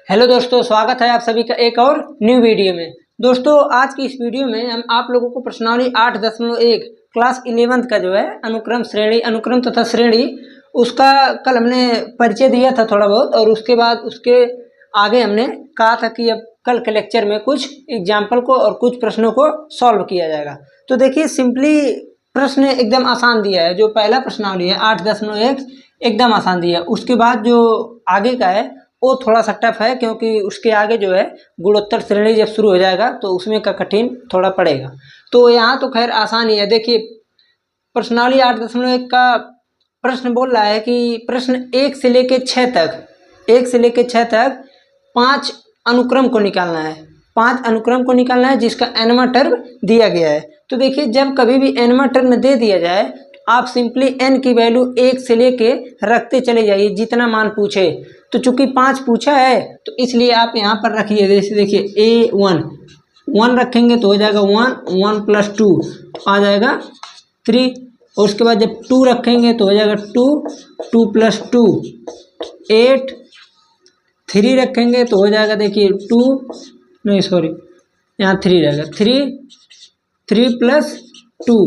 Hello दोस्तों, स्वागत है आप सभी का एक और न्यू वीडियो में। दोस्तों, आज की इस वीडियो में हम आप लोगों को प्रश्नावली 8.1 क्लास 11th का जो है अनुक्रम तथा श्रेणी उसका कल हमने परिचय दिया था थोड़ा बहुत, और उसके बाद उसके आगे हमने कहा था कि अब कल के लेक्चर में कुछ एग्जाम्पल को और कुछ प्रश्नों को सॉल्व किया जाएगा। तो देखिए, सिंपली प्रश्न एकदम आसान दिया है। जो पहला प्रश्नावली है 8.1 एकदम आसान दिया है। उसके बाद जो आगे का है वो थोड़ा सा टफ है, क्योंकि उसके आगे जो है गुणोत्तर श्रेणी जब शुरू हो जाएगा तो उसमें का कठिन थोड़ा पड़ेगा। तो यहाँ तो खैर आसान ही है। देखिए, प्रश्नावली 8.1 का प्रश्न बोल रहा है कि प्रश्न 1 से लेकर 6 तक 5 अनुक्रम को निकालना है। 5 अनुक्रम को निकालना है जिसका एनवा टर्म दिया गया है। तो देखिए, जब कभी भी एनवा टर्म दे दिया जाए आप सिंपली n की वैल्यू 1 से लेके रखते चले जाइए जितना मान पूछे। तो चूंकि 5 पूछा है तो इसलिए आप यहाँ पर रखिए। जैसे देखिए A1 रखेंगे तो हो जाएगा 1 + 2 आ जाएगा 3, और उसके बाद जब 2 रखेंगे तो हो जाएगा 2 + 2 8, 3 रखेंगे तो हो जाएगा देखिए 3 रहेगा 3 + 2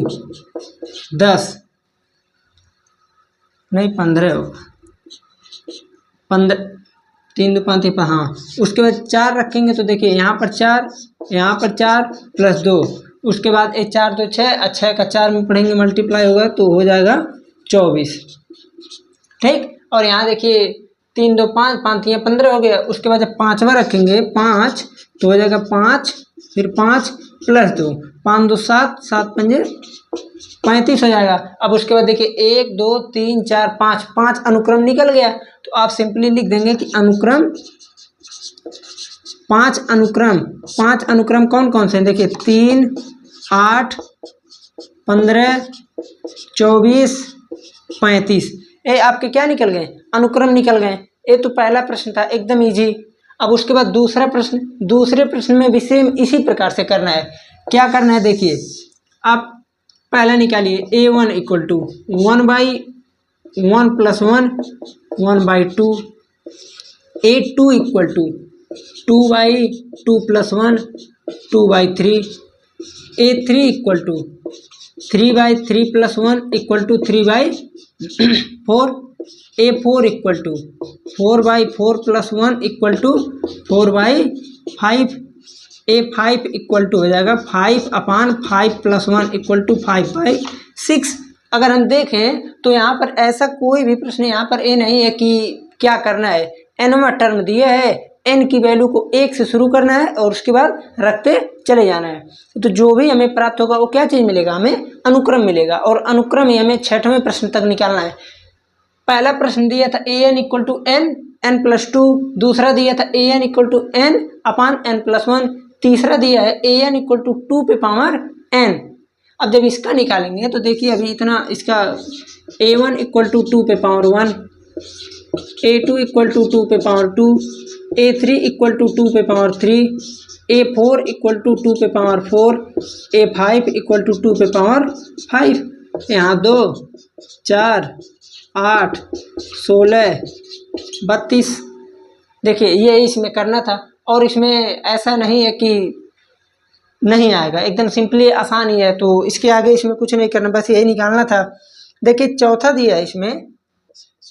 10 नहीं 15 होगा 15 3 2 5 हाँ। उसके बाद 4 रखेंगे तो देखिए यहाँ पर 4 + 2, उसके बाद 4 2 6 6 का 4 में पढ़ेंगे मल्टीप्लाई होगा तो हो जाएगा 24। ठीक, और यहाँ देखिए 3 2 5 5 3 15 हो गया। उसके बाद जब 5वां रखेंगे 5 तो हो जाएगा 5, फिर 5 + 2 5 2 7 7 5 35 हो जाएगा। अब उसके बाद देखिए 1 2 3 4 5 अनुक्रम निकल गया। तो आप सिंपली लिख देंगे कि पांच अनुक्रम कौन कौन से हैं। देखिए 3 8 15 24 35 ये आपके क्या निकल गए, अनुक्रम निकल गए। ये तो पहला प्रश्न था, एकदम इजी। अब उसके बाद दूसरे प्रश्न में भी सेम इसी प्रकार से करना है। क्या करना है देखिए, आप पहला निकालिए A1 = 1/1 + 1 1/2, A2 = 2/2 + 1 2/3, A3 = 3/3 + 1 = 3/4, A4 = 4/4 + 1 = 4/5, A5 हो जाएगा 5/5 + 1 = 5/6। अगर हम देखें तो यहाँ पर ऐसा कोई भी प्रश्न यहाँ पर ये नहीं है कि क्या करना है, एनवा टर्म दिया है, n की वैल्यू को 1 से शुरू करना है और उसके बाद रखते चले जाना है। तो जो भी हमें प्राप्त होगा वो क्या चीज़ मिलेगा, हमें अनुक्रम मिलेगा, और अनुक्रम ही हमें 6वें प्रश्न तक निकालना है। पहला प्रश्न दिया था an = n + 2, दूसरा दिया था an = n/n + 1, तीसरा दिया है an = 2n। अब जब इसका निकालेंगे तो देखिए अभी इतना इसका A1 = 2/1, A2 = 2/2, A3 = 2/3, A4 = 2/4, A5 = 2/5। यहाँ 2 4 8 16 32। देखिए ये इसमें करना था, और इसमें ऐसा नहीं है कि नहीं आएगा, एकदम सिंपली आसान ही है। तो इसके आगे इसमें कुछ नहीं करना, बस यही निकालना था। देखिए चौथा दिया है, इसमें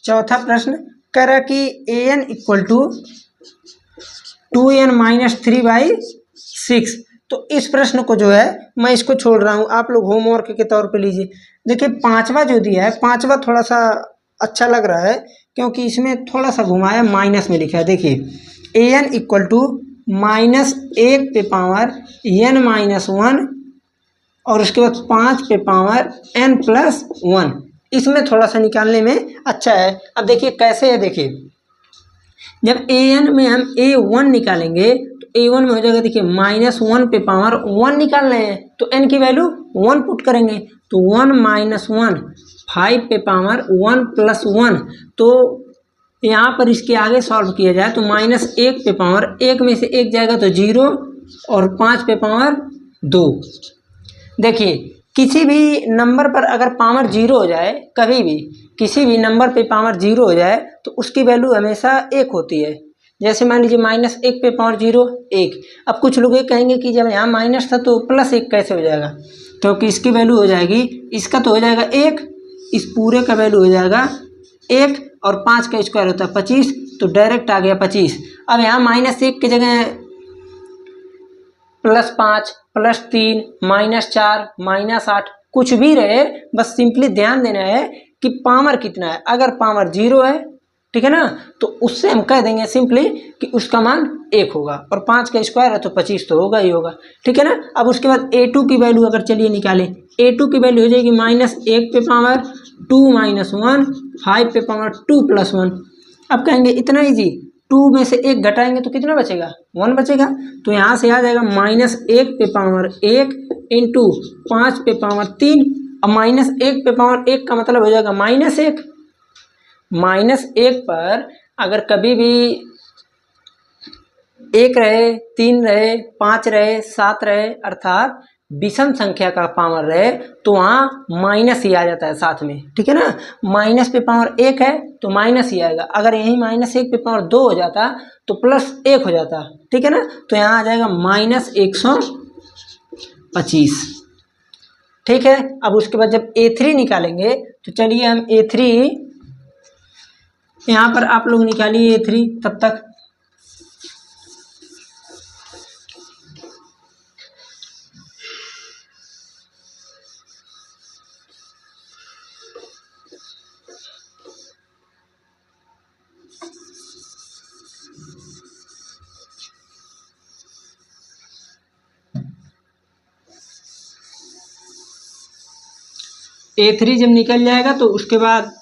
चौथा प्रश्न कह रहा कि an = 2n - 3/6। तो इस प्रश्न को जो है मैं इसको छोड़ रहा हूँ, आप लोग होमवर्क के तौर पे लीजिए। देखिए पांचवा जो दिया है, पांचवा थोड़ा सा अच्छा लग रहा है क्योंकि इसमें थोड़ा सा घुमाया, माइनस में लिखा है। देखिए an = -1/n-1 और उसके बाद 5/n + 1। इसमें थोड़ा सा निकालने में अच्छा है। अब देखिए कैसे है, देखिए जब an में हम A1 निकालेंगे तो A1 में हो जाएगा, देखिए -1/1 निकाल रहे हैं तो n की वैल्यू 1 पुट करेंगे तो 1 - 1 5/1 + 1। तो यहाँ पर इसके आगे सॉल्व किया जाए तो -1/1 में से 1 जाएगा तो 0 और 5/2। देखिए किसी भी नंबर पर अगर पावर 0 हो जाए, कभी भी किसी भी नंबर पे पावर 0 हो जाए तो उसकी वैल्यू हमेशा 1 होती है। जैसे मान लीजिए -1/0 1। अब कुछ लोग ये कहेंगे कि जब यहाँ माइनस था तो +1 कैसे हो जाएगा, क्योंकि इसकी वैल्यू हो जाएगी, इसका तो हो जाएगा 1, इस पूरे का वैल्यू हो जाएगा 1 और 5 का स्क्वायर होता है 25, तो डायरेक्ट आ गया 25। अब यहाँ -1 की जगह +5 +3 -4 -8 कुछ भी रहे, बस सिंपली ध्यान देना है कि पावर कितना है। अगर पावर 0 है, ठीक है ना, तो उससे हम कह देंगे सिंपली कि उसका मान 1 होगा, और 5 का स्क्वायर है तो 25 तो होगा ही होगा, ठीक है ना। अब उसके बाद a2 की वैल्यू अगर चलिए निकालें, a2 की वैल्यू हो जाएगी -1/2 -1 5/2 + 1। अब कहेंगे इतना ईजी, 2 में से 1 घटाएंगे तो कितना बचेगा, 1 बचेगा। तो यहाँ से आ जाएगा -1/1 इंटू 5/3, अब -1/1 का मतलब हो जाएगा -1। -1 पर अगर कभी भी 1 रहे, 3 रहे, 5 रहे, 7 रहे, अर्थात विषम संख्या का पावर रहे, तो वहाँ माइनस ही आ जाता है साथ में, ठीक है ना। -1 है तो माइनस ही आएगा। अगर यही -1/2 हो जाता तो +1 हो जाता, ठीक है ना। तो यहाँ आ जाएगा -125, ठीक है। अब उसके बाद जब a3 निकालेंगे तो चलिए हम a3 यहाँ पर आप लोग निकालिए a3 तब तक। a3 जब निकल जाएगा तो उसके बाद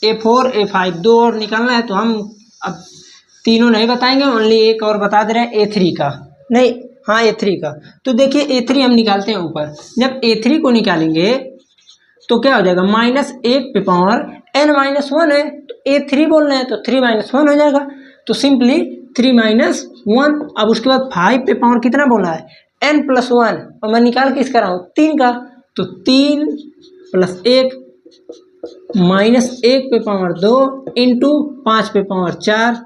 a4 a5 दो और निकालना है, तो हम अब तीनों नहीं बताएंगे, ओनली एक और बता दे रहे हैं a3 का, नहीं हाँ a3 का। तो देखिए a3 हम निकालते हैं ऊपर। जब a3 को निकालेंगे तो क्या हो जाएगा, -1/n-1 है, तो a3 बोलना है तो 3 - 1 हो जाएगा, तो सिंपली 3 - 1। अब उसके बाद 5 कितना बोला है, n+1, और मैं निकाल के इसका रहा हूँ 3 का, तो 3 + 1 -1/2 इंटू 5/4।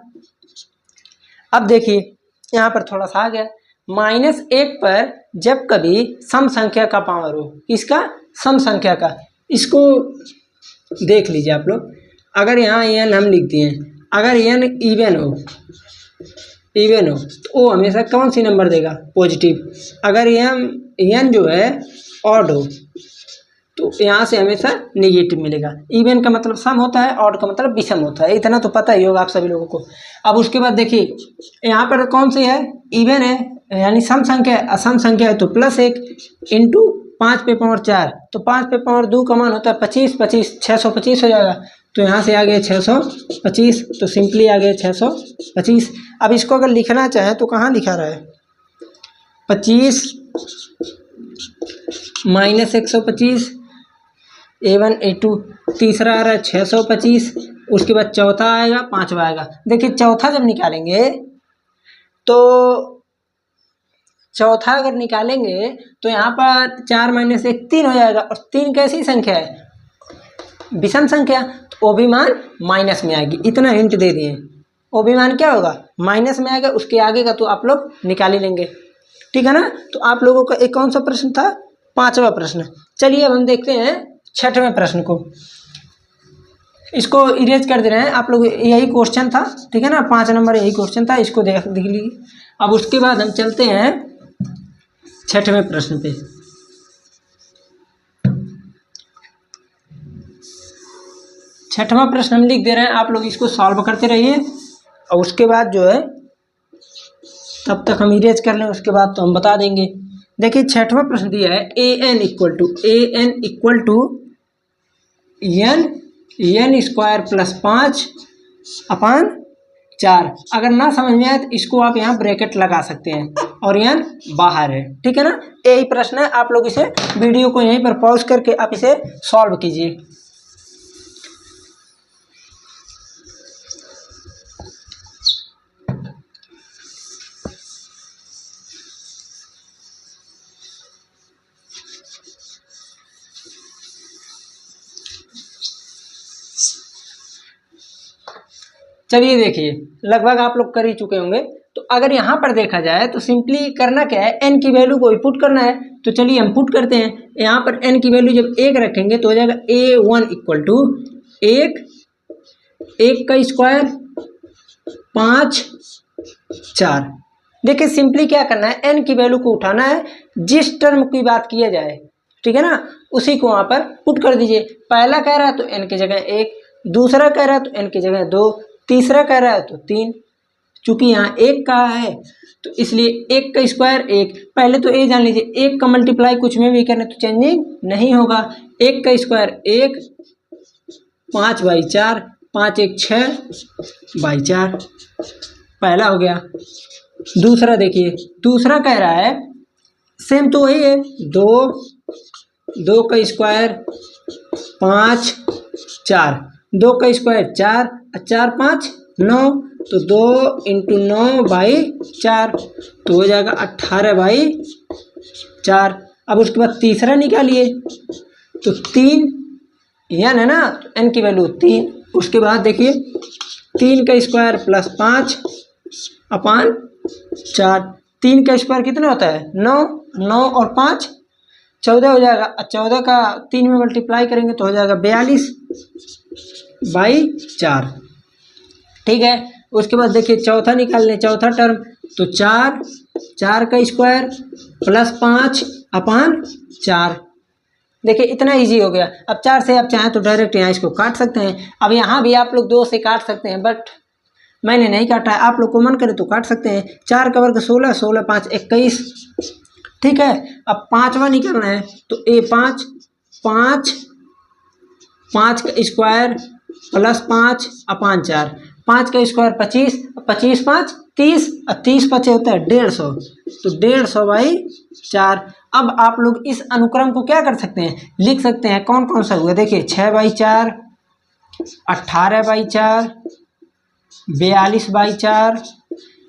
अब देखिए यहाँ पर थोड़ा सा आ गया, -1 पर जब कभी सम संख्या का पावर हो, किसका, सम संख्या का, इसको देख लीजिए आप लोग। अगर यहाँ n हम लिख दिए, अगर n इवन हो तो वो हमेशा कौन सी नंबर देगा, पॉजिटिव। अगर n जो है ऑड हो तो यहाँ से हमेशा नेगेटिव मिलेगा। इवन का मतलब सम होता है, ऑड का मतलब विषम होता है, इतना तो पता ही होगा आप सभी लोगों को। अब उसके बाद देखिए यहाँ पर कौन सी है, इवन है, यानी सम संख्या है। असम संख्या है तो +1 इंटू 5/4, तो 5/2 का मान होता है 25, 625 हो जाएगा। तो यहाँ से आ गया 625, तो सिंपली आ गया 625। अब इसको अगर लिखना चाहें तो कहाँ लिखा रहा है, 25 - 125, a1 a2, तीसरा आ रहा है 625, उसके बाद चौथा आएगा, पांचवा आएगा। देखिए चौथा जब निकालेंगे तो चौथा अगर निकालेंगे तो यहाँ पर 4 - 1 3 हो जाएगा, और 3 कैसी संख्या है, विषम संख्या, तो वो भी मान माइनस में आएगी। इतना हिंट दे दिए, वो भी मान क्या होगा, माइनस में आएगा। उसके आगे का तो आप लोग निकाल ही लेंगे, ठीक है ना। तो आप लोगों का एक कौन सा प्रश्न था, 5वां प्रश्न। चलिए अब हम देखते हैं 6वें प्रश्न को। इसको इरेज कर दे रहे हैं आप लोग, यही क्वेश्चन था, ठीक है ना, 5 नंबर यही क्वेश्चन था, इसको देख लीजिए। अब उसके बाद हम चलते हैं 6वें प्रश्न पे। 6वां प्रश्न हम लिख दे रहे हैं, आप लोग इसको सॉल्व करते रहिए, और उसके बाद जो है तब तक हम इरेज कर लें, उसके बाद तो हम बता देंगे। देखिए 6वां प्रश्न दिया है, an इक्वल टू n² + 5/4। अगर ना समझ में आए तो इसको आप यहाँ ब्रैकेट लगा सकते हैं, और n बाहर है, ठीक है ना। यही प्रश्न है, आप लोग इसे वीडियो को यहीं पर पॉज करके आप इसे सॉल्व कीजिए। चलिए देखिए, लगभग आप लोग कर ही चुके होंगे। तो अगर यहाँ पर देखा जाए तो सिंपली करना क्या है, n की वैल्यू को पुट करना है। तो चलिए हम पुट करते हैं। यहाँ पर n की वैल्यू जब 1 रखेंगे तो हो जाएगा a1 इक्वल टू 1 का स्क्वायर 5 4। देखिए सिंपली क्या करना है, n की वैल्यू को उठाना है, जिस टर्म की बात किया जाए, ठीक है ना, उसी को वहाँ पर पुट कर दीजिए। पहला कह रहा है तो n की जगह 1, दूसरा कह रहा है तो n की जगह 2, तीसरा कह रहा है तो 3। चूंकि यहाँ 1 कहा है तो इसलिए 1 का स्क्वायर 1। पहले तो ये जान लीजिए, 1 का मल्टीप्लाई कुछ में भी करने तो चेंजिंग नहीं होगा। 1 का स्क्वायर 1, 5/4, 5 1 6/4, पहला हो गया। दूसरा देखिए, दूसरा कह रहा है सेम तो वही है, 2 का स्क्वायर 5 4, 2 का स्क्वायर 4, 4 5 9, तो 2 × 9/4 तो हो जाएगा 18/4। अब उसके बाद तीसरा निकालिए तो 3 n है ना, तो n की वैल्यू 3। उसके बाद देखिए 3 का स्क्वायर प्लस 5/4, 3 का स्क्वायर कितना होता है 9, 9 और 5 14 हो जाएगा। 14 का 3 में मल्टीप्लाई करेंगे तो हो जाएगा 42/4, ठीक है। उसके बाद देखिए चौथा निकाल लें, चौथा टर्म तो 4 का स्क्वायर प्लस 5/4। देखिए इतना इजी हो गया। अब 4 से आप चाहें तो डायरेक्ट यहाँ इसको काट सकते हैं। अब यहाँ भी आप लोग 2 से काट सकते हैं, बट मैंने नहीं काटा है, आप लोग को मन करे तो काट सकते हैं। 4 का वर्ग 16, 16 5 21, ठीक है। अब पाँचवा निकालना है तो a5, 5 का स्क्वायर प्लस 5/4, 5 का स्क्वायर 25, 25 5 30, और 30 5 होता है 150, तो 150/4। अब आप लोग इस अनुक्रम को क्या कर सकते हैं, लिख सकते हैं। कौन कौन सा हुआ देखिए, 6/4, 18/4, 42/4,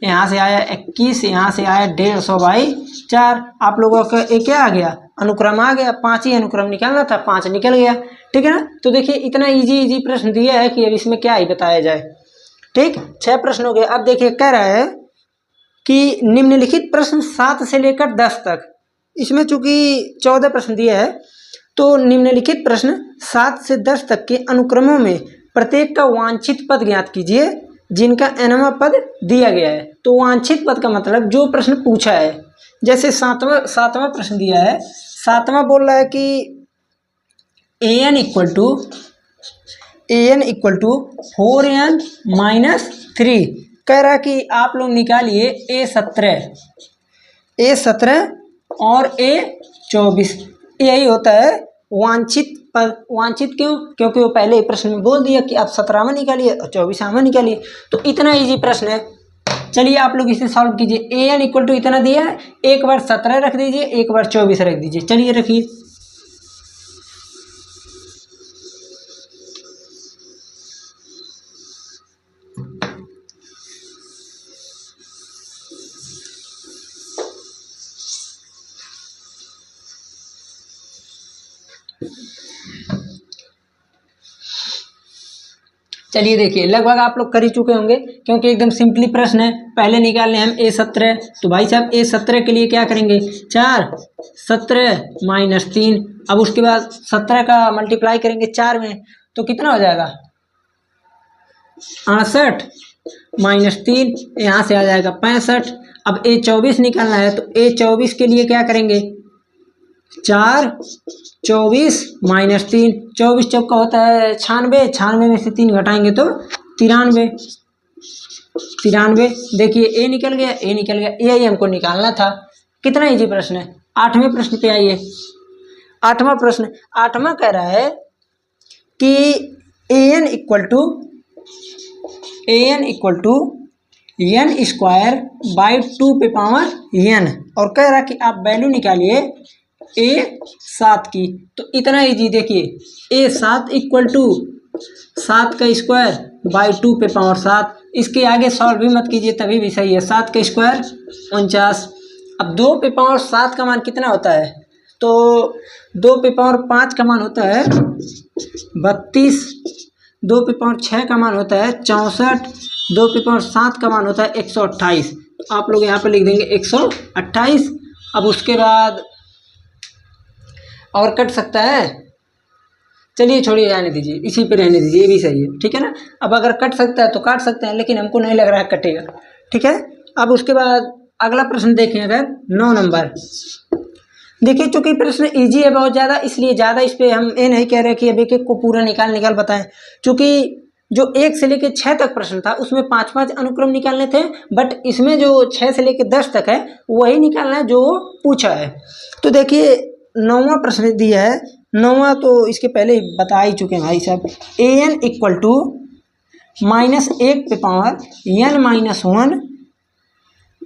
यहाँ से आया 21, यहाँ से आया 150/4। आप लोगों का एक क्या आ गया, अनुक्रम आ गया। 5 ही अनुक्रम निकालना था, 5 निकल गया, ठीक है ना। तो देखिए इतना इजी प्रश्न दिया है कि अब इसमें क्या ही बताया जाए, ठीक। 6 प्रश्न हो गए। अब देखिए कह रहा है कि निम्नलिखित प्रश्न 7 से लेकर 10 तक, इसमें चूंकि 14 प्रश्न दिया है, तो निम्नलिखित प्रश्न 7 से 10 तक के अनुक्रमों में प्रत्येक का वांछित पद ज्ञात कीजिए जिनका nवां पद दिया गया है। तो वांछित पद का मतलब जो प्रश्न पूछा है, जैसे सातवां प्रश्न दिया है, सातवां बोल रहा है कि an इक्वल टू 4n - 3। कह रहा है कि आप लोग निकालिए a17 और a24। यही होता है वांछित पद। वांछित क्यों, क्योंकि वो पहले ही प्रश्न में बोल दिया कि आप 17वां निकालिए और 24वां निकालिए। तो इतना इजी प्रश्न है। चलिए आप लोग इसे सॉल्व कीजिए। an इक्वल टू इतना दिया है, एक बार 17 रख दीजिए, एक बार 24 रख दीजिए। चलिए रखिए। चलिए देखिए, लगभग आप लोग कर ही चुके होंगे क्योंकि एकदम सिंपली प्रश्न है। पहले निकालने हम a17, तो भाई साहब a17 के लिए क्या करेंगे, 4 17 - 3। अब उसके बाद 17 का मल्टीप्लाई करेंगे 4 में, तो कितना हो जाएगा 68 - 3, यहाँ से आ जाएगा 65। अब a24 निकालना है, तो a24 के लिए क्या करेंगे, 4 24 - 3, 24 चौका होता है 96, 96 में से 3 घटाएंगे तो 93। देखिए ए निकल गया, ए निकल गया, यही हमको निकालना था। कितना इजी प्रश्न है। 8वें प्रश्न पे आइए। 8वां प्रश्न, 8वां कह रहा है कि an equal to n square by 2n, और कह रहा कि आप वैल्यू निकालिए a7 की। तो इतना इजी, देखिए a7 इक्वल टू 7 का स्क्वायर बाई 2 इसके आगे सॉल्व भी मत कीजिए तभी भी सही है। 7 का स्क्वायर 49। अब 2 का मान कितना होता है, तो 2 का मान होता है 32। 2 पे पावर 6 का मान होता है 64, 2 पे पावर 7 का मान होता है 128। आप लोग यहाँ पे लिख देंगे 128। अब उसके बाद और कट सकता है, चलिए छोड़िए, रहने दीजिए, इसी पे रहने दीजिए, ये भी सही है, ठीक है ना। अब अगर कट सकता है तो काट सकते हैं, लेकिन हमको नहीं लग रहा है कटेगा, ठीक है। अब उसके बाद अगला प्रश्न देखें, अगर 9 नंबर देखिए, चूंकि प्रश्न इजी है बहुत ज़्यादा, इसलिए ज़्यादा इस पर हम ये नहीं कह रहे कि अब एक एक को पूरा निकाल बताएं। चूंकि जो 1 से लेकर 6 तक प्रश्न था उसमें 5-5 अनुक्रम निकालने थे, बट इसमें जो 6 से लेकर 10 तक है वही निकालना है जो पूछा है। तो देखिए 9वां प्रश्न दिया है, 9वां तो इसके पहले बता ही चुके हैं भाई साहब। an इक्वल टू -1 पे power n-1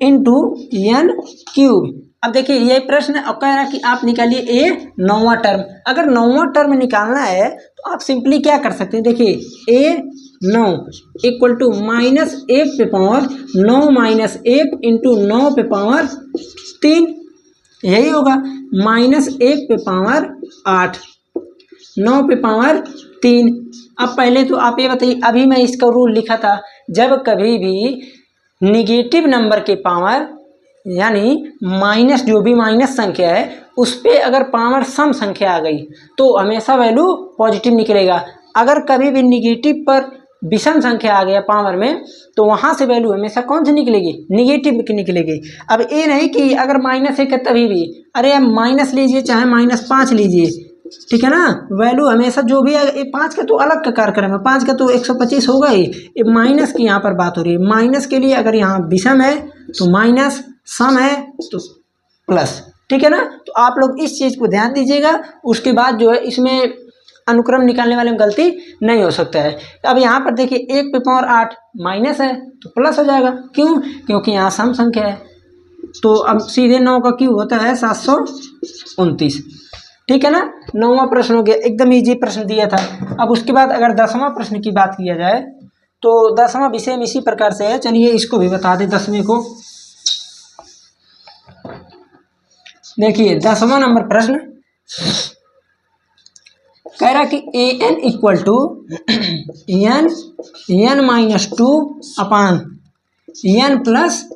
into n cube. अब देखिए ये प्रश्न अब कह रहा है कि आप निकालिए ए 9वां टर्म। अगर 9वां टर्म निकालना है तो आप सिंपली क्या कर सकते हैं, देखिए ए 9 इक्वल टू -1 पे पावर 9-1 इंटू 9 पे पावर 3, यही होगा। -1 पे पावर 8, 9 पे पावर 3। अब पहले तो आप ये बताइए, अभी मैं इसका रूल लिखा था, जब कभी भी निगेटिव नंबर के पावर यानी माइनस, जो भी माइनस संख्या है उस पर अगर पावर सम संख्या आ गई तो हमेशा वैल्यू पॉजिटिव निकलेगा। अगर कभी भी निगेटिव पर विषम संख्या आ गया पावर में तो वहाँ से वैल्यू हमेशा कौन सी निकलेगी, निगेटिव की निकलेगी। अब ये नहीं कि अगर -1 है तभी भी, अरे आप माइनस लीजिए चाहे -5 लीजिए, ठीक है ना, वैल्यू हमेशा जो भी है, 5 का तो अलग का कार्यक्रम है, 5 का तो 125 होगा ही, ये माइनस की यहाँ पर बात हो रही है। माइनस के लिए अगर यहाँ विषम है तो माइनस, सम है तो प्लस, ठीक है ना। तो आप लोग इस चीज़ को ध्यान दीजिएगा। उसके बाद जो है इसमें अनुक्रम निकालने वाले में गलती नहीं हो सकता है। अब यहाँ पर देखिए 1 पे पावर 8 माइनस है तो प्लस हो जाएगा, क्यों, क्योंकि यहाँ सम संख्या है। तो अब सीधे 9 का क्यूब होता है 729, ठीक है ना। 9वां प्रश्न हो गया, एकदम इजी प्रश्न दिया था। अब उसके बाद अगर 10वां प्रश्न की बात किया जाए तो 10वां विषय में इसी प्रकार से है, चलिए इसको भी बता दें 10वें को। देखिए 10वां नंबर प्रश्न कह रहा कि an equal to n-2 upon n plus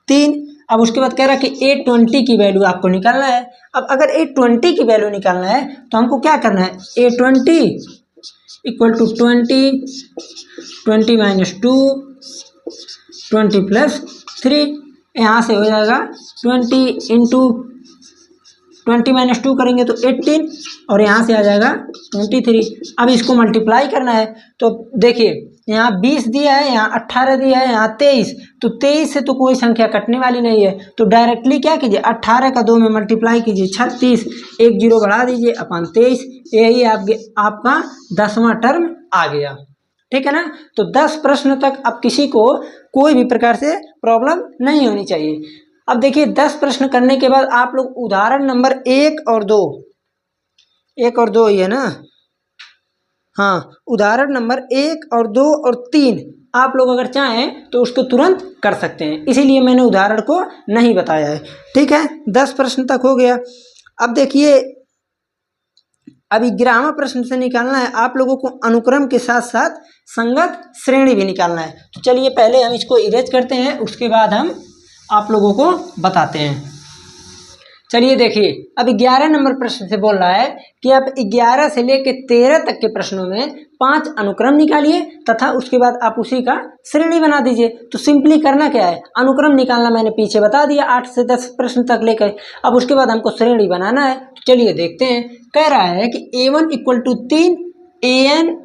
3। अब उसके बाद कह रहा कि A20 की वैल्यू आपको निकालना है। अब अगर A20 की वैल्यू निकालना है तो हमको क्या करना है, A20 equal to 20 minus 2 20 plus 3, यहाँ से हो जाएगा 20 इंटू 20 माइनस 2 करेंगे तो 18 और यहाँ से आ जाएगा 23। अब इसको मल्टीप्लाई करना है तो देखिए यहाँ 20 दिया है, यहाँ 18 दिया है, यहाँ 23, तो 23 से तो कोई संख्या कटने वाली नहीं है। तो डायरेक्टली क्या कीजिए, 18 का 2 में मल्टीप्लाई कीजिए 36, एक जीरो बढ़ा दीजिए अपान 23, यही आपका 10वां टर्म आ गया, ठीक है ना। तो 10 प्रश्न तक अब किसी को कोई भी प्रकार से प्रॉब्लम नहीं होनी चाहिए। अब देखिए 10 प्रश्न करने के बाद आप लोग उदाहरण नंबर 1 और 2 ही है ना, हाँ, उदाहरण नंबर 1 और 2 और 3 आप लोग अगर चाहें तो उसको तुरंत कर सकते हैं, इसीलिए मैंने उदाहरण को नहीं बताया है, ठीक है। 10 प्रश्न तक हो गया। अब देखिए अब 11वां प्रश्न से निकालना है आप लोगों को अनुक्रम के साथ साथ संगत श्रेणी भी निकालना है। तो चलिए पहले हम इसको इरेज करते हैं, उसके बाद हम आप लोगों को बताते हैं। चलिए देखिए अब 11 नंबर प्रश्न से बोल रहा है कि आप 11 से लेकर 13 तक के प्रश्नों में 5 अनुक्रम निकालिए तथा उसके बाद आप उसी का श्रेणी बना दीजिए। तो सिंपली करना क्या है, अनुक्रम निकालना मैंने पीछे बता दिया 8 से 10 प्रश्न तक लेकर। अब उसके बाद हमको श्रेणी बनाना है, तो चलिए देखते हैं। कह रहा है कि A1 equal to 3, AN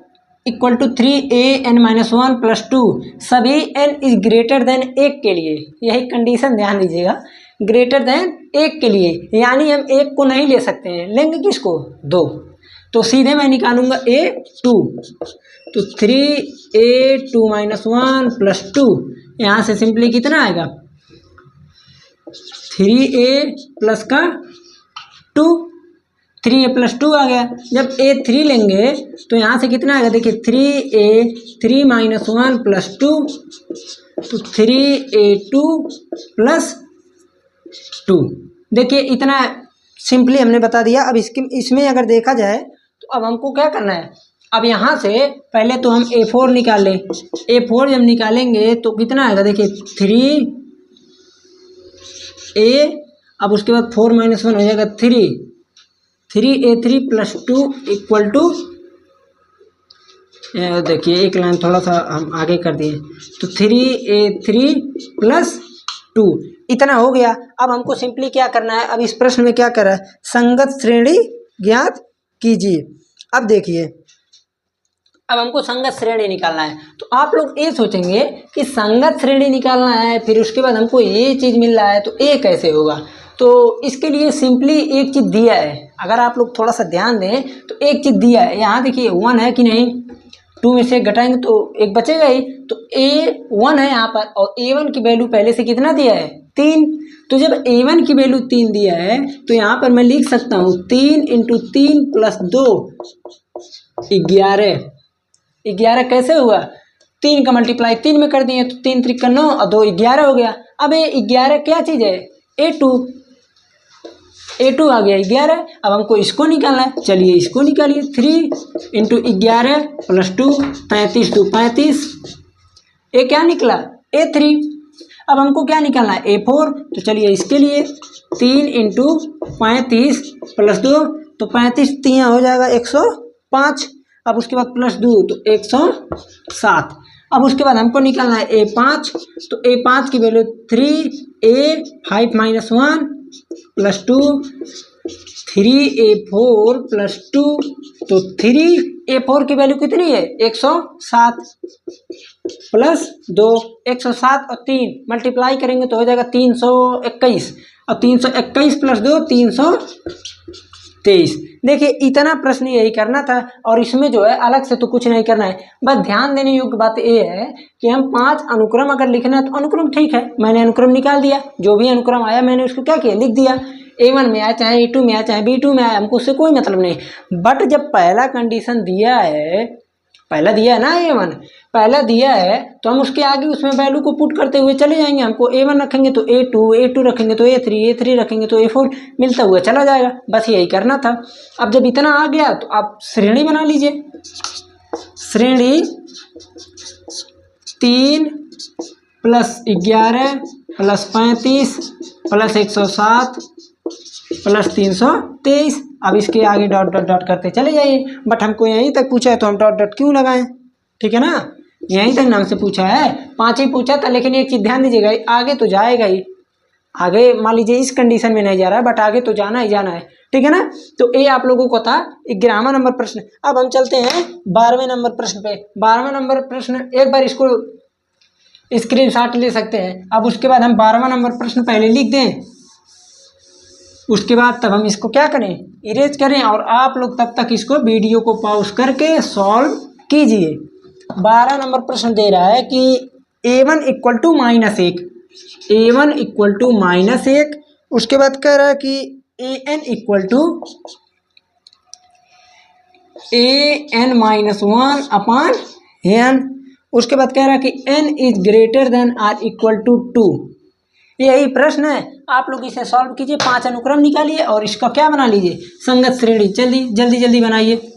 equal to 3AN-1 plus 2 सभी n इज ग्रेटर देन 1 के लिए, यही कंडीशन ध्यान दीजिएगा, ग्रेटर देन 1 के लिए, यानी हम 1 को नहीं ले सकते हैं, लेंगे किसको, 2। तो सीधे मैं निकालूंगा A2, तो 3A2-1 प्लस 2, यहाँ से सिंपली कितना आएगा 3A प्लस का 2, 3A प्लस 2 आ गया। जब A3 लेंगे तो यहाँ से कितना आएगा, देखिए 3A3-1 प्लस 2, तो 3A2 प्लस 2। देखिए इतना सिंपली हमने बता दिया। अब इसमें अगर देखा जाए तो अब हमको क्या करना है, अब यहाँ से पहले तो हम A4 निकाल लें। A4 जब निकालेंगे तो कितना आएगा, देखिए 3A, अब उसके बाद 4 - 1 हो जाएगा 3A3 + 2 = देखिए एक लाइन थोड़ा सा हम आगे कर दिए, तो 3A3 + 2 इतना हो गया। अब हमको सिंपली क्या करना है, अब इस प्रश्न में क्या कर रहा है, संगत श्रेणी ज्ञात कीजिए। अब देखिए, अब हमको संगत श्रेणी निकालना है, तो आप लोग ये सोचेंगे कि संगत श्रेणी निकालना है, फिर उसके बाद हमको ये चीज़ मिल रहा है, तो ये कैसे होगा। तो इसके लिए सिंपली एक चीज़ दिया है, अगर आप लोग थोड़ा सा ध्यान दें तो एक चीज़ दिया है, यहाँ देखिए 1 है कि नहीं, 2 में से घटाएंगे तो एक बचेगा ही, तो A1 है यहाँ पर, और A1 की वैल्यू पहले से कितना दिया है, 3। तो जब A1 की वैल्यू 3 दिया है तो यहाँ पर मैं लिख सकता हूँ 3 × 3 + 2 11। 11 कैसे हुआ, 3 का मल्टीप्लाई 3 में कर दिए, तो 3 × 3 = 9 और 2 11 हो गया। अब ये 11 क्या चीज़ है, A2 आ गया 11। अब हमको इसको निकालना है, चलिए इसको निकालिए, 3 × 11 + 2 35, 2 35, ये क्या निकला, A3। अब हमको क्या निकालना है, A4, तो चलिए इसके लिए 3 × 35 + 2, तो 35 3 हो जाएगा 105, अब उसके बाद +2 तो 107। अब उसके बाद हमको निकालना है A5, तो A5 की वैल्यू 3A5 - 1 + 2 3A4 + 2, तो 3A4 की वैल्यू कितनी है, 107 + 2 107 और 3 मल्टीप्लाई करेंगे तो हो जाएगा 321, और 321 + 2 323। देखिए इतना प्रश्न यही करना था, और इसमें जो है अलग से तो कुछ नहीं करना है, बस ध्यान देने योग्य बात ये है कि हम 5 अनुक्रम अगर लिखना है तो अनुक्रम ठीक है, मैंने अनुक्रम निकाल दिया, जो भी अनुक्रम आया मैंने उसको क्या किया, लिख दिया। A1 में आया, चाहे A2 में आया, चाहे B2 में आया, हमको उससे कोई मतलब नहीं। बट जब पहला कंडीशन दिया है, पहला दिया है ना A1, पहला दिया है, तो हम उसके आगे उसमें वैल्यू को पुट करते हुए चले जाएंगे। हमको A1 रखेंगे तो A2 रखेंगे तो A3 रखेंगे तो A4, मिलता हुआ चला जाएगा, बस यही करना था। अब जब इतना आ गया तो आप श्रेणी बना लीजिए। श्रेणी 3 + 11 + 35 + 107 + 323। अब इसके आगे डॉट डॉट डॉट करते चले जाइए, बट हमको यहीं तक पूछा है तो हम डॉट डॉट क्यों लगाएं, ठीक है ना, यहीं तक नाम से पूछा है, 5 ही पूछा था। लेकिन एक चीज़ ध्यान दीजिएगा, आगे तो जाएगा ही, आगे मान लीजिए इस कंडीशन में नहीं जा रहा है, बट आगे तो जाना ही जाना है, ठीक है ना। तो ये आप लोगों को था 11वां नंबर प्रश्न। अब हम चलते हैं 12वें नंबर प्रश्न पे। 12वां नंबर प्रश्न एक बार इसको स्क्रीनशॉट ले सकते हैं। अब उसके बाद हम 12वां नंबर प्रश्न पहले लिख दें, उसके बाद तब हम इसको क्या करें, इरेज करें, और आप लोग तब तक इसको वीडियो को पॉज करके सॉल्व कीजिए। 12 नंबर प्रश्न दे रहा है कि A1 = -1, A1 = -1, उसके बाद कह रहा है कि AN = AN-1/n, उसके बाद कह रहा है कि n > ≥ 2। यही प्रश्न है, आप लोग इसे सॉल्व कीजिए, 5 अनुक्रम निकालिए और इसका क्या बना लीजिए, संगत श्रेणी। जल्दी जल्दी जल्दी बनाइए।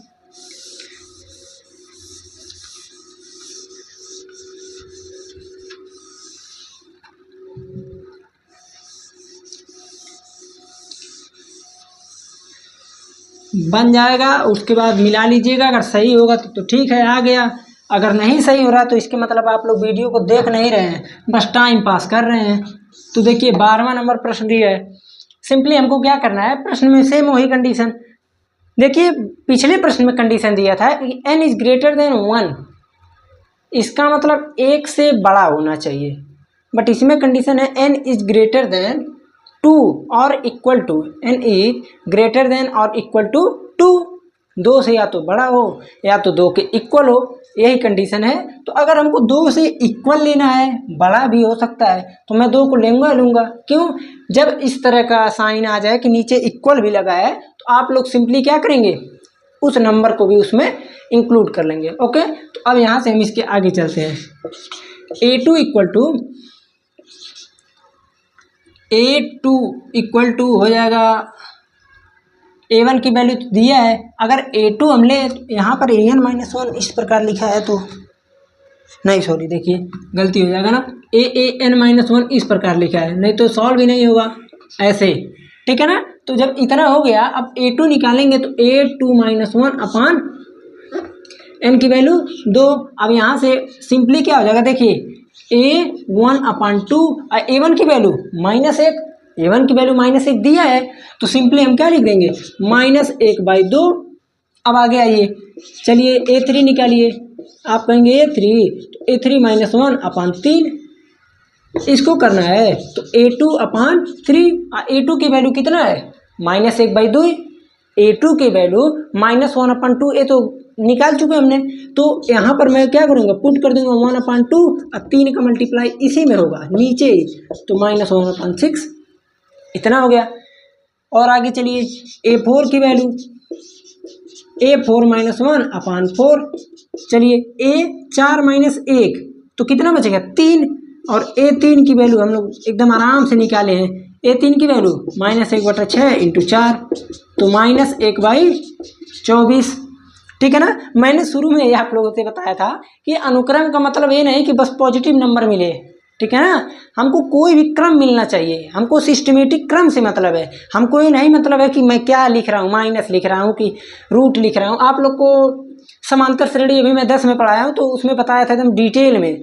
बन जाएगा, उसके बाद मिला लीजिएगा, अगर सही होगा तो ठीक है, आ गया। अगर नहीं सही हो रहा तो इसके मतलब आप लोग वीडियो को देख नहीं रहे हैं, बस टाइम पास कर रहे हैं। तो देखिए 12वां नंबर प्रश्न दिया है, सिंपली हमको क्या करना है, प्रश्न में सेम वही कंडीशन। देखिए पिछले प्रश्न में कंडीशन दिया था कि n > 1, इसका मतलब 1 से बड़ा होना चाहिए, बट इसमें कंडीशन है n > 2 और इक्वल टू, n > 2, 2 से या तो बड़ा हो या तो 2 के इक्वल हो, यही कंडीशन है। तो अगर हमको 2 से इक्वल लेना है, बड़ा भी हो सकता है, तो मैं 2 को लूँगा। क्यों, जब इस तरह का साइन आ जाए कि नीचे इक्वल भी लगा है, तो आप लोग सिंपली क्या करेंगे, उस नंबर को भी उसमें इंक्लूड कर लेंगे। ओके, तो अब यहाँ से हम इसके आगे चलते हैं। A2 = हो जाएगा A1 की वैल्यू तो दिया है, अगर A2 हम ले तो यहाँ पर AN-1 इस प्रकार लिखा है तो नहीं, सॉरी देखिए गलती हो जाएगा ना, AN-1 इस प्रकार लिखा है, नहीं तो सॉल्व ही नहीं होगा ऐसे, ठीक है ना। तो जब इतना हो गया, अब A2 निकालेंगे तो A2-1 अपान n की वैल्यू 2। अब यहाँ से सिंपली क्या हो जाएगा, देखिए A1/2 और A1 की वैल्यू -1, A1 की वैल्यू -1 दिया है तो सिंपली हम क्या लिख देंगे, -1/2। अब आगे आइए, चलिए A3 निकालिए, आप कहेंगे A3 तो A3-1/3 इसको करना है तो A2/3 और A2 की वैल्यू कितना है, -1/2। A2 की वैल्यू -1/2, ये तो निकाल चुके हमने, तो यहाँ पर मैं क्या करूँगा, पुट कर दूंगा 1/2 और 3 का मल्टीप्लाई इसी में होगा नीचे, तो -1/6 इतना हो गया। और आगे चलिए A4 की वैल्यू, A4-1/4, चलिए A4-1 तो कितना बचेगा 3, और A3 की वैल्यू हम लोग एकदम आराम से निकाले हैं, A3 की वैल्यू -1/6 × 4 तो -1/24, ठीक है ना। मैंने शुरू में आप लोगों से बताया था कि अनुक्रम का मतलब ये नहीं कि बस पॉजिटिव नंबर मिले, ठीक है ना, हमको कोई भी क्रम मिलना चाहिए, हमको सिस्टमेटिक क्रम से मतलब है, हमको ये नहीं मतलब है कि मैं क्या लिख रहा हूँ, माइनस लिख रहा हूँ कि रूट लिख रहा हूँ। आप लोग को समांतर श्रेणी अभी मैं 10 में पढ़ाया हूँ तो उसमें बताया था एकदम डिटेल में,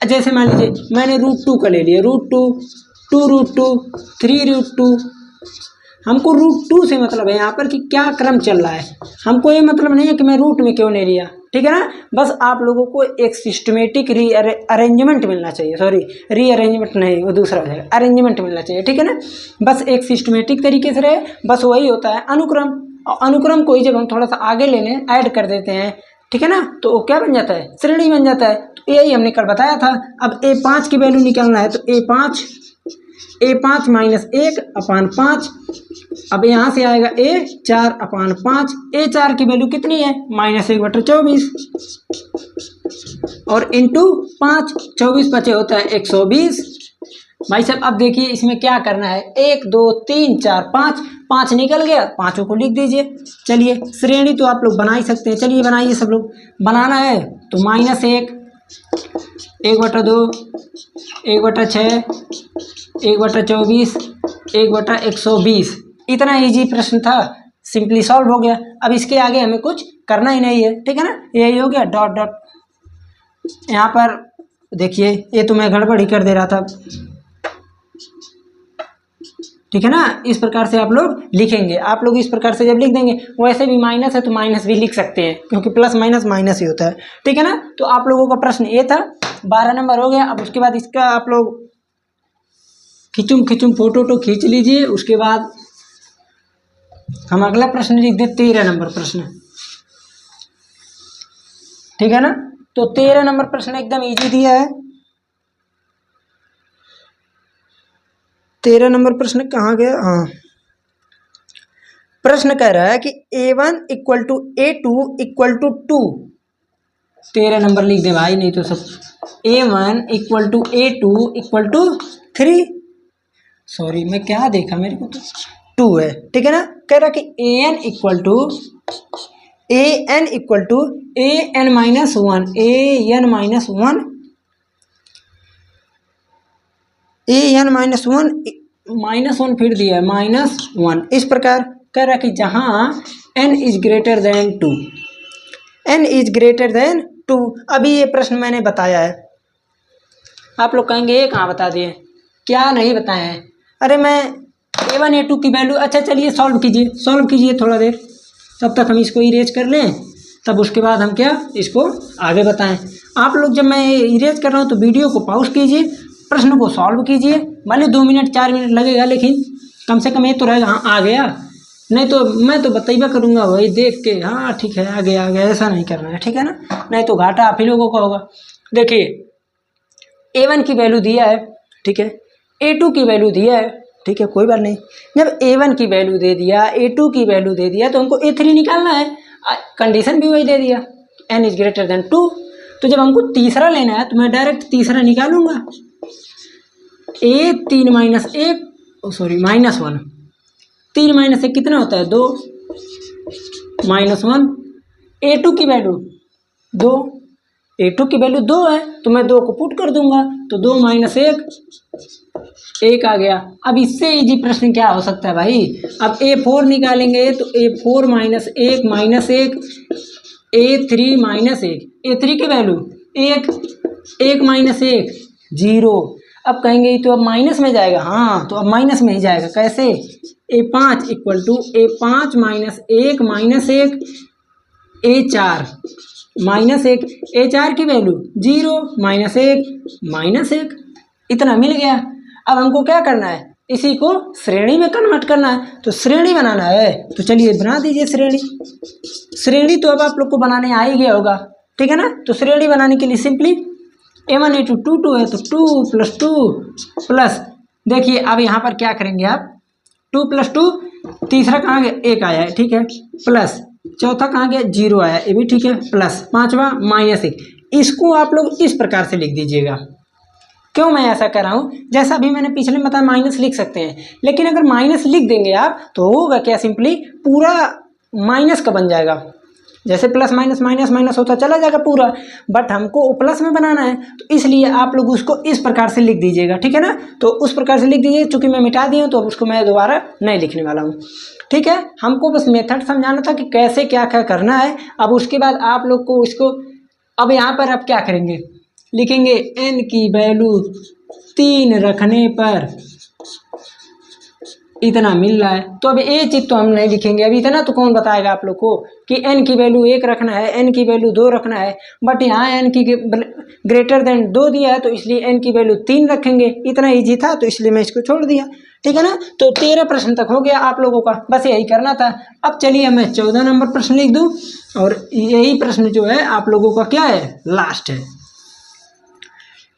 जैसे मान लीजिए मैंने √2 का ले लिया, √2, 2√2, 3√2, हमको √2 से मतलब है यहाँ पर कि क्या क्रम चल रहा है, हमको ये मतलब नहीं है कि मैं रूट में क्यों नहीं लिया, ठीक है ना। बस आप लोगों को एक सिस्टमेटिक अरेंजमेंट मिलना चाहिए, सॉरी रीअरेंजमेंट नहीं, वो दूसरा हो जाएगा, अरेंजमेंट मिलना चाहिए, ठीक है ना। बस एक सिस्टमेटिक तरीके से रहे, बस वही होता है अनुक्रम। और अनुक्रम को ही जब हम थोड़ा सा आगे लेने ऐड कर देते हैं, ठीक है ना, तो वो क्या बन जाता है, श्रेणी बन जाता है। तो यही हमने कल बताया था। अब A5 की वैल्यू निकालना है तो A5-1/5, अब यहाँ से आएगा A4/5, A4 की वैल्यू कितनी है, -1/24 और इंटू 5, 24 बचे होता है 120। भाई साहब अब देखिए इसमें क्या करना है, 1 2 3 4 5 निकल गया, पाँचों को लिख दीजिए। चलिए श्रेणी तो आप लोग बना ही सकते हैं, चलिए बनाइए, सब लोग बनाना है तो -1, 1/2, 1/6, 1/24, 1/120, इतना इजी प्रश्न था, सिंपली सॉल्व हो गया। अब इसके आगे हमें कुछ करना ही नहीं है, ठीक है ना, यही हो गया डॉट डॉट। यहाँ पर देखिए ये तो मैं गड़बड़ ही कर दे रहा था, ठीक है ना। इस प्रकार से आप लोग लिखेंगे, आप लोग इस प्रकार से जब लिख देंगे, वैसे भी माइनस है तो माइनस भी लिख सकते हैं क्योंकि प्लस माइनस माइनस ही होता है, ठीक है ना। तो आप लोगों का प्रश्न ये था, 12 नंबर हो गया। अब उसके बाद इसका आप लोग खिंचुम फोटो खींच लीजिए, उसके बाद हम अगला प्रश्न लिख दे, 13 नंबर प्रश्न, ठीक है ना। तो 13 नंबर प्रश्न एकदम इजी दिया है। 13 नंबर प्रश्न कहाँ गया, हाँ, प्रश्न कह रहा है कि A1 = A2 = 2। 13 नंबर लिख दे भाई, नहीं तो सब। A1 = A2 = 3, सॉरी मैं क्या देखा, मेरे को तो 2 है, ठीक है ना। कह रहा कि AN = -1 फिर दिया है -1, इस प्रकार कह रहा कि जहाँ n = 2, n = 2। अभी ये प्रश्न मैंने बताया है, आप लोग कहेंगे ये कहाँ बता दिए, क्या नहीं बताए हैं। अरे मैं A1 A2 की वैल्यू, अच्छा चलिए सॉल्व कीजिए थोड़ा देर, तब तक हम इसको इरेज कर लें, तब उसके बाद हम क्या इसको आगे बताएं। आप लोग जब मैं इरेज कर रहा हूँ तो वीडियो को पॉज कीजिए, प्रश्न को सॉल्व कीजिए, भले 2 मिनट 4 मिनट लगेगा, लेकिन कम से कम ये तो रहेगा, हाँ आ गया, नहीं तो मैं तो बताइबा करूँगा वही देख के, हाँ ठीक है आ गया, ऐसा नहीं करना है, ठीक है ना, नहीं तो घाटा आप ही लोगों का होगा। देखिए A1 की वैल्यू दिया है, ठीक है, A2 की वैल्यू दिया है, ठीक है, कोई बात नहीं। जब A1 की वैल्यू दे दिया, A2 की वैल्यू दे दिया, तो हमको A3 निकालना है, कंडीशन भी वही दे दिया, n > 2। तो जब हमको तीसरा लेना है तो मैं डायरेक्ट तीसरा निकालूंगा, A3 - 1, सॉरी -1, 3 - 1 कितना होता है 2, -1। A2 की वैल्यू 2, A2 की वैल्यू 2 है तो मैं 2 को पुट कर दूंगा तो 2 - 1 आ गया। अब इससे इजी प्रश्न क्या हो सकता है भाई, अब A4 निकालेंगे तो A4 - 1 A3 - 1, A3 की वैल्यू 1, 1 - 1 0। अब कहेंगे तो अब माइनस में जाएगा, हाँ तो अब माइनस में ही जाएगा। कैसे, A5 = A5 - 1 - 1 A4 -1, A4 की वैल्यू 0 -1 -1, इतना मिल गया। अब हमको क्या करना है, इसी को श्रेणी में कन्वर्ट करना है, तो श्रेणी बनाना है। तो चलिए बना दीजिए श्रेणी तो अब आप लोग को बनाने आ ही गया होगा, ठीक है ना। तो श्रेणी बनाने के लिए सिंपली A1 A2 2 2 है तो 2 + 2 प्लस, देखिए अब यहाँ पर क्या करेंगे आप, 2 + 2, तीसरा कहाँ गया 1 आया है, ठीक है, प्लस चौथा कहाँ गया 0 आया, ये भी ठीक है, प्लस पांचवा -1। इसको आप लोग इस प्रकार से लिख दीजिएगा। क्यों मैं ऐसा कर रहा हूँ, जैसा भी मैंने पिछले में बताया माइनस लिख सकते हैं, लेकिन अगर माइनस लिख देंगे आप तो होगा क्या, सिंपली पूरा माइनस का बन जाएगा। जैसे प्लस माइनस माइनस माइनस होता चला जाएगा पूरा, बट हमको प्लस में बनाना है तो इसलिए आप लोग उसको इस प्रकार से लिख दीजिएगा, ठीक है ना। तो उस प्रकार से लिख दीजिए, चूंकि मैं मिटा दी हूँ तो उसको मैं दोबारा नहीं लिखने वाला हूँ, ठीक है। हमको बस मेथड समझाना था कि कैसे क्या क्या करना है। अब उसके बाद आप लोग को इसको, अब यहाँ पर आप क्या करेंगे, लिखेंगे n की वैल्यू 3 रखने पर इतना मिल रहा है। तो अब ये चीज तो हम नहीं लिखेंगे, अभी इतना तो कौन बताएगा आप लोग को कि n की वैल्यू 1 रखना है, n की वैल्यू 2 रखना है, बट यहाँ n की ग्रेटर देन 2 दिया है तो इसलिए n की वैल्यू 3 रखेंगे। इतना इजी था तो इसलिए मैं इसको छोड़ दिया, ठीक है ना। तो 13 प्रश्न तक हो गया आप लोगों का, बस यही करना था। अब चलिए मैं 14 नंबर प्रश्न लिख दूं, और यही प्रश्न जो है आप लोगों का क्या है, लास्ट है,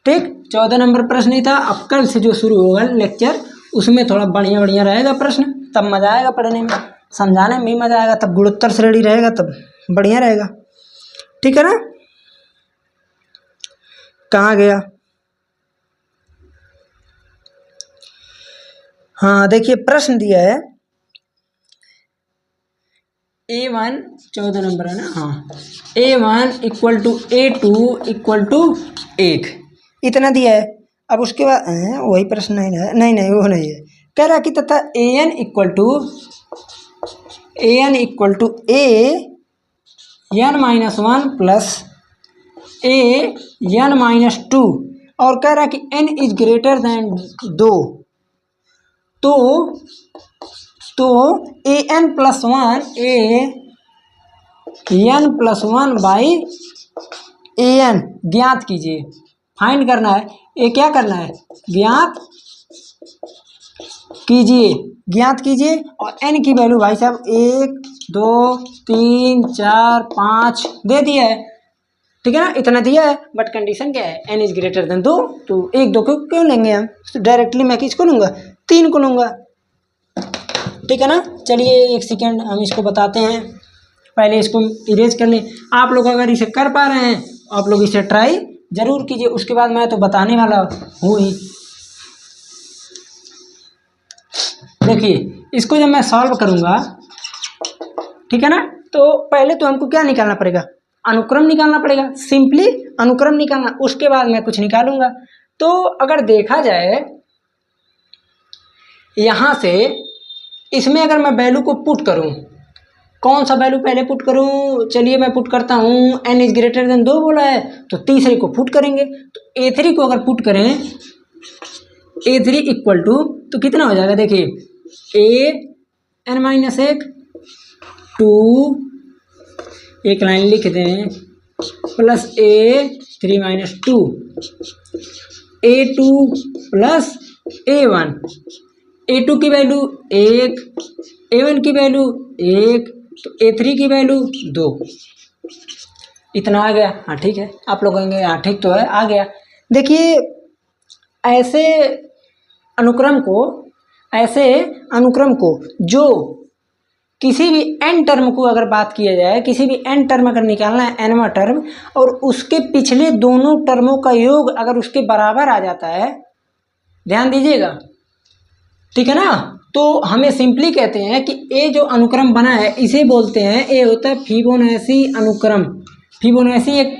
ठीक। 14 नंबर प्रश्न ही था। अब कल से जो शुरू होगा लेक्चर, उसमें थोड़ा बढ़िया बढ़िया रहेगा प्रश्न, तब मजा आएगा पढ़ने में, समझाने में भी मजा आएगा, तब गुणोत्तर श्रेणी रहेगा तब बढ़िया रहेगा, ठीक है ना। कहाँ गया, हाँ देखिए प्रश्न दिया है A1, 14 नंबर है ना, हाँ, A1 = A2 = 1, इतना दिया है। अब उसके बाद वही प्रश्न नहीं है, नहीं वो नहीं है, कह रहा कि तथा AN = AN-1 प्लस AN-2, और कह रहा कि n = 2, तो AN+1 AN+1/AN ज्ञात कीजिए, फाइंड करना है। ये क्या करना है, ज्ञात कीजिए, और n की वैल्यू भाई साहब 1 2 3 4 5 दे दिया है, ठीक है ना, इतना दिया है। बट कंडीशन क्या है, n = 2, तो 1 2 को क्यों लेंगे हम, तो डायरेक्टली मैं किसको लूँगा, 3 को लूँगा, ठीक है ना। चलिए एक सेकेंड हम इसको बताते हैं, पहले इसको इरेज कर लें। आप लोग अगर इसे कर पा रहे हैं आप लोग इसे ट्राई जरूर कीजिए, उसके बाद मैं तो बताने वाला हूँ ही। देखिए इसको जब मैं सॉल्व करूँगा, ठीक है ना, तो पहले तो हमको क्या निकालना पड़ेगा, अनुक्रम निकालना पड़ेगा, सिंपली अनुक्रम निकालना, उसके बाद मैं कुछ निकालूंगा। तो अगर देखा जाए यहाँ से, इसमें अगर मैं वैल्यू को पुट करूँ, कौन सा वैल्यू पहले पुट करूँ, चलिए मैं पुट करता हूँ, n > 2 बोला है तो तीसरे को पुट करेंगे। तो A3 को अगर पुट करें, A3 = तो कितना हो जाएगा, देखिए AN-1 2, एक लाइन लिख दें, plus A3 - 2 A2 plus A1, A2 की वैल्यू 1, A1 की वैल्यू 1, तो A3 की वैल्यू 2, इतना आ गया। हाँ ठीक है, आप लोग कहेंगे हाँ ठीक तो है, आ गया। देखिए ऐसे अनुक्रम को जो किसी भी n टर्म को अगर बात किया जाए, किसी भी n टर्म अगर निकालना है, nवां टर्म, और उसके पिछले दोनों टर्मों का योग अगर उसके बराबर आ जाता है, ध्यान दीजिएगा, ठीक है ना। तो हमें सिंपली कहते हैं कि ए जो अनुक्रम बना है इसे बोलते हैं, ए होता है फिबोनाची अनुक्रम। फिबोनाची एक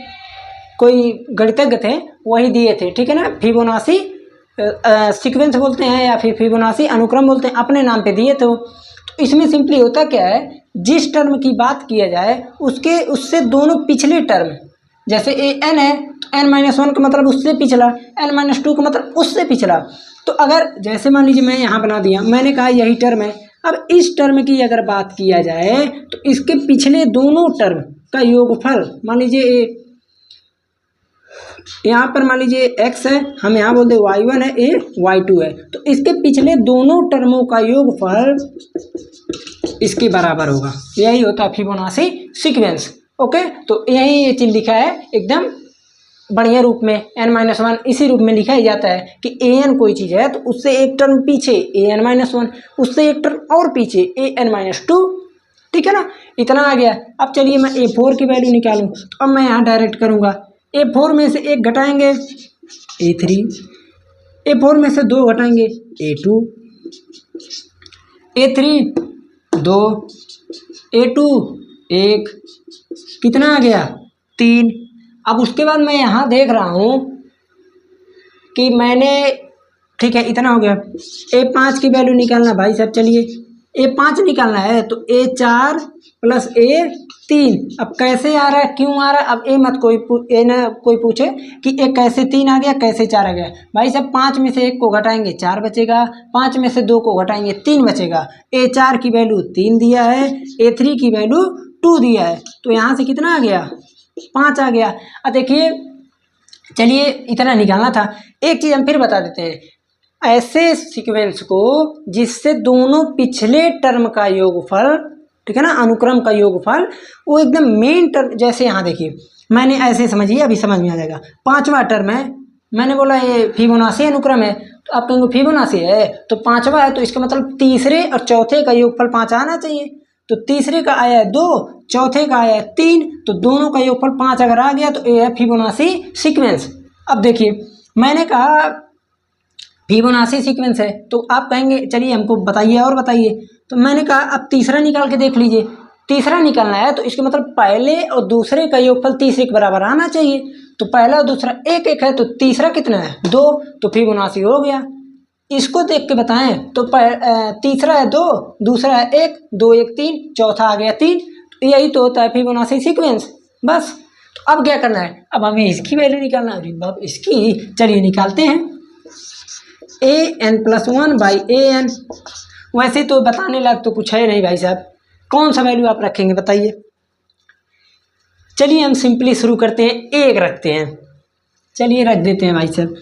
कोई गणितज्ञ थे वही दिए थे, ठीक है ना। फिबोनाची सीक्वेंस बोलते हैं या फिर फिबोनाची अनुक्रम बोलते हैं, अपने नाम पे दिए तो इसमें सिंपली होता क्या है, जिस टर्म की बात किया जाए उससे दोनों पिछले टर्म, जैसे ए एन है तो एन माइनस वन का मतलब उससे पिछला, एन माइनस टू का मतलब उससे पिछला। तो अगर जैसे मान लीजिए मैं यहाँ बना दिया, मैंने कहा यही टर्म है, अब इस टर्म की अगर बात किया जाए तो इसके पिछले दोनों टर्म का योगफल, मान लीजिए यहाँ पर मान लीजिए x है, हम यहाँ बोलते y1 है, ए y2 है, तो इसके पिछले दोनों टर्मों का योगफल इसके बराबर होगा। यही होता है फिबोनाची सीक्वेंस। ओके, तो यही ये चीज लिखा है एकदम बढ़िया रूप में, n-1 इसी रूप में लिखा ही जाता है कि an कोई चीज़ है तो उससे एक टर्म पीछे an-1, उससे एक टर्म और पीछे an-2, ठीक है ना। इतना आ गया। अब चलिए मैं a4 की वैल्यू निकालूं, तो अब मैं यहाँ डायरेक्ट करूँगा, a4 में से एक घटाएंगे a3, a4 में से दो घटाएंगे a2, a3 2, a2 1, कितना आ गया 3। अब उसके बाद मैं यहाँ देख रहा हूँ कि मैंने, ठीक है इतना हो गया, a5 की वैल्यू निकालना भाई साहब। चलिए a5 निकालना है तो a4 प्लस a3। अब कैसे आ रहा है, क्यों आ रहा है, अब कोई पूछे कि ए कैसे 3 आ गया, कैसे 4 आ गया। भाई साहब 5 में से 1 को घटाएंगे 4 बचेगा, 5 में से 2 को घटाएंगे 3 बचेगा। a4 की वैल्यू 3 दिया है, a3 की वैल्यू 2 दिया है, तो यहाँ से कितना आ गया 5 आ गया। अब देखिए, चलिए इतना निकालना था। एक चीज़ हम फिर बता देते हैं, ऐसे सीक्वेंस को जिससे दोनों पिछले टर्म का योगफल, ठीक है ना, अनुक्रम का योगफल वो एकदम मेन टर्म, जैसे यहाँ देखिए मैंने ऐसे समझिए, अभी समझ में आ जाएगा। 5वां टर्म है, मैंने बोला ये फिबोनाची अनुक्रम है, तो आप कहेंगे फिबोनाची है तो 5वां है, तो इसका मतलब तीसरे और चौथे का योगफल 5 आना चाहिए। तो तीसरे का आया है 2, चौथे का आया है 3, तो दोनों का योगफल 5 अगर आ गया तो ये है फिबोनाची सीक्वेंस। अब देखिए मैंने कहा फिबोनाची सीक्वेंस है, तो आप कहेंगे चलिए हमको बताइए और बताइए, तो मैंने कहा अब तीसरा निकाल के देख लीजिए। तीसरा निकालना है तो इसका मतलब पहले और दूसरे का योगफल तीसरे के बराबर आना चाहिए। तो पहला और दूसरा 1-1 है, तो तीसरा कितना है 2, तो फिबोनाची हो गया। इसको देख के बताएं तो तीसरा है 2, दूसरा है 1, 2 1 3, चौथा आ गया 3, तो यही तो होता है फिबोनाची सीक्वेंस। बस, तो अब क्या करना है, अब हमें इसकी वैल्यू निकालना है। बाप इसकी, चलिए निकालते हैं। an+1/an, वैसे तो बताने लायक तो कुछ है नहीं भाई साहब, कौन सा वैल्यू आप रखेंगे बताइए। चलिए हम सिंपली शुरू करते हैं, 1 रखते हैं। चलिए रख देते हैं भाई साहब,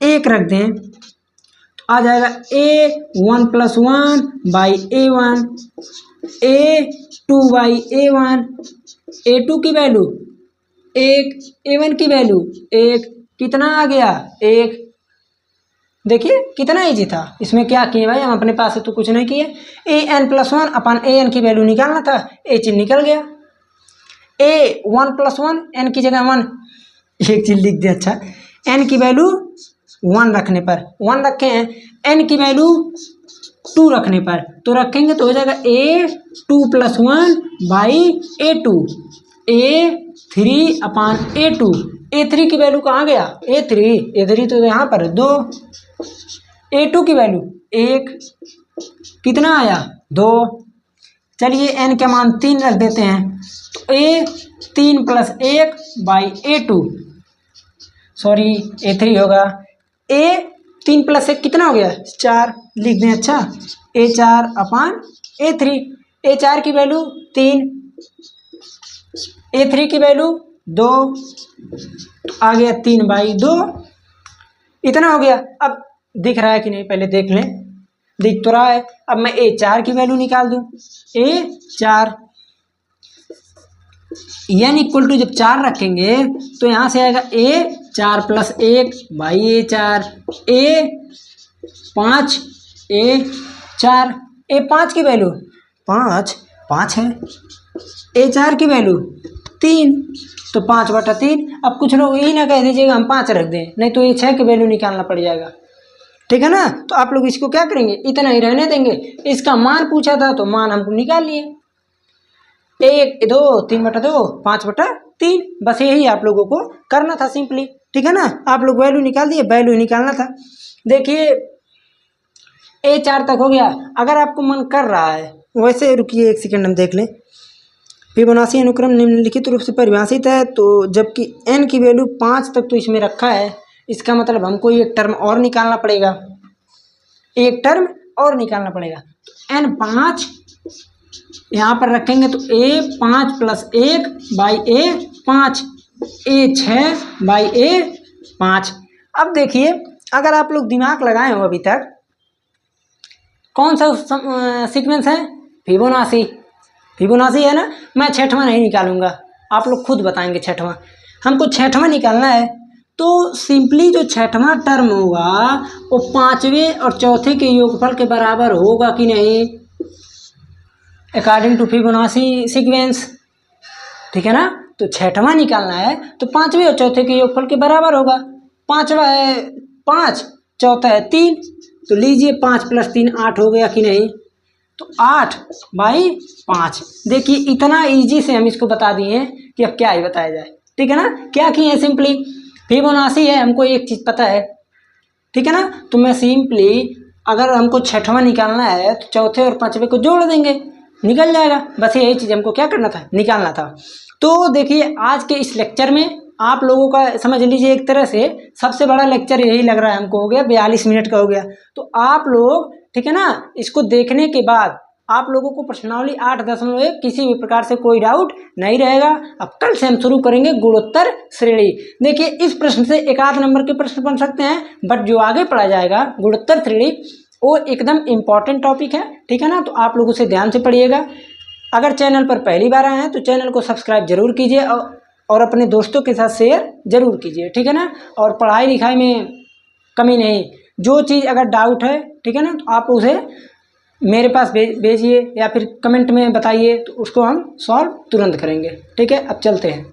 1 रख दें तो आ जाएगा a1+1/a1, a2/a1, a2 की वैल्यू 1, a1 की वैल्यू 1, कितना आ गया 1। देखिए कितना इजी था, इसमें क्या किए भाई, हम अपने पास से तो कुछ नहीं किए। an+1/an की वैल्यू निकालना था, a चीज निकल गया। a1+1, n की जगह 1, एक चीज लिख दे, अच्छा n की वैल्यू 1 रखने पर 1 रखे हैं, n की वैल्यू 2 रखने पर तो रखेंगे तो हो जाएगा a2+1/a2, a3/a2। a3 की वैल्यू कहाँ गया, a3 तो यहाँ पर 2, a2 की वैल्यू 1, कितना आया 2। चलिए n का मान 3 रख देते हैं, तो a3+1/a2, सॉरी a3 होगा, a3+1 कितना हो गया 4, लिख दें, अच्छा a4/a3, a4 की वैल्यू 3, a3 की वैल्यू 2, तो आ गया 3/2, इतना हो गया। अब दिख रहा है कि नहीं पहले देख लें, दिख तो रहा है। अब मैं a4 की वैल्यू निकाल दूं, a4 n = जब 4 रखेंगे तो यहाँ से आएगा a4+1/a4, a5/a4, a5 की वैल्यू 5 है, a4 की वैल्यू 3, तो 5/3। अब कुछ लोग यही ना कह दीजिएगा हम 5 रख दें, नहीं तो ये 6 की वैल्यू निकालना पड़ जाएगा, ठीक है ना। तो आप लोग इसको क्या करेंगे, इतना ही रहने देंगे। इसका मान पूछा था तो मान हमको निकाल लिए, 1 2 3/2 5/3, बस यही आप लोगों को करना था सिंपली, ठीक है ना। आप लोग वैल्यू निकाल दिए, वैल्यू निकालना था। देखिए A4 तक हो गया। अगर आपको मन कर रहा है, वैसे रुकिए 1 सेकंड हम देख लें। फिबोनाची अनुक्रम निम्नलिखित रूप से परिभाषित है, तो जबकि n की वैल्यू 5 तक तो इसमें रखा है, इसका मतलब हमको एक टर्म और निकालना पड़ेगा, एक टर्म और निकालना पड़ेगा। तो n 5 यहाँ पर रखेंगे तो A5 + 1 / A5, A6 / A5। अब देखिए अगर आप लोग दिमाग लगाए हो अभी तक, कौन सा सीक्वेंस है, फिबोनाची, फिबोनाची है ना। मैं छठवां नहीं निकालूंगा, आप लोग खुद बताएंगे छठवां, हमको छठवां निकालना है। तो सिंपली जो छठवां टर्म होगा वो पांचवें और चौथे के योगफल के बराबर होगा कि नहीं, अकॉर्डिंग टू फिबोनाची सीक्वेंस, ठीक है ना। तो छठवां निकालना है तो पांचवें और चौथे के योगफल के बराबर होगा। पांचवा है 5, चौथा है 3, तो लीजिए 5 + 3 8 हो गया कि नहीं, तो 8/5। देखिए इतना इजी से हम इसको बता दिए कि अब क्या ही बताया जाए, ठीक है ना। क्या किए हैं, सिंपली फिबोनाची है, हमको एक चीज़ पता है, ठीक है ना। तो मैं सिंपली अगर हमको छठवां निकालना है तो चौथे और पांचवें को जोड़ देंगे, निकल जाएगा। बस यही चीज़ हमको क्या करना था, निकालना था। तो देखिए आज के इस लेक्चर में आप लोगों का समझ लीजिए एक तरह से सबसे बड़ा लेक्चर यही लग रहा है हमको, हो गया 42 मिनट का हो गया। तो आप लोग, ठीक है ना, इसको देखने के बाद आप लोगों को प्रश्नावली 8.1 किसी भी प्रकार से कोई डाउट नहीं रहेगा। अब कल से हम शुरू करेंगे गुणोत्तर श्रेणी। देखिए इस प्रश्न से 1 आध नंबर के प्रश्न बन सकते हैं, बट जो आगे पढ़ा जाएगा गुणोत्तर श्रेणी वो एकदम इम्पॉर्टेंट टॉपिक है, ठीक है ना। तो आप लोग उसे ध्यान से पढ़िएगा। अगर चैनल पर पहली बार आए हैं तो चैनल को सब्सक्राइब जरूर कीजिए और अपने दोस्तों के साथ शेयर जरूर कीजिए, ठीक है ना। और पढ़ाई लिखाई में कमी नहीं, जो चीज़ अगर डाउट है, ठीक है ना, तो आप उसे मेरे पास भेजिए या फिर कमेंट में बताइए, तो उसको हम सॉल्व तुरंत करेंगे, ठीक है। अब चलते हैं।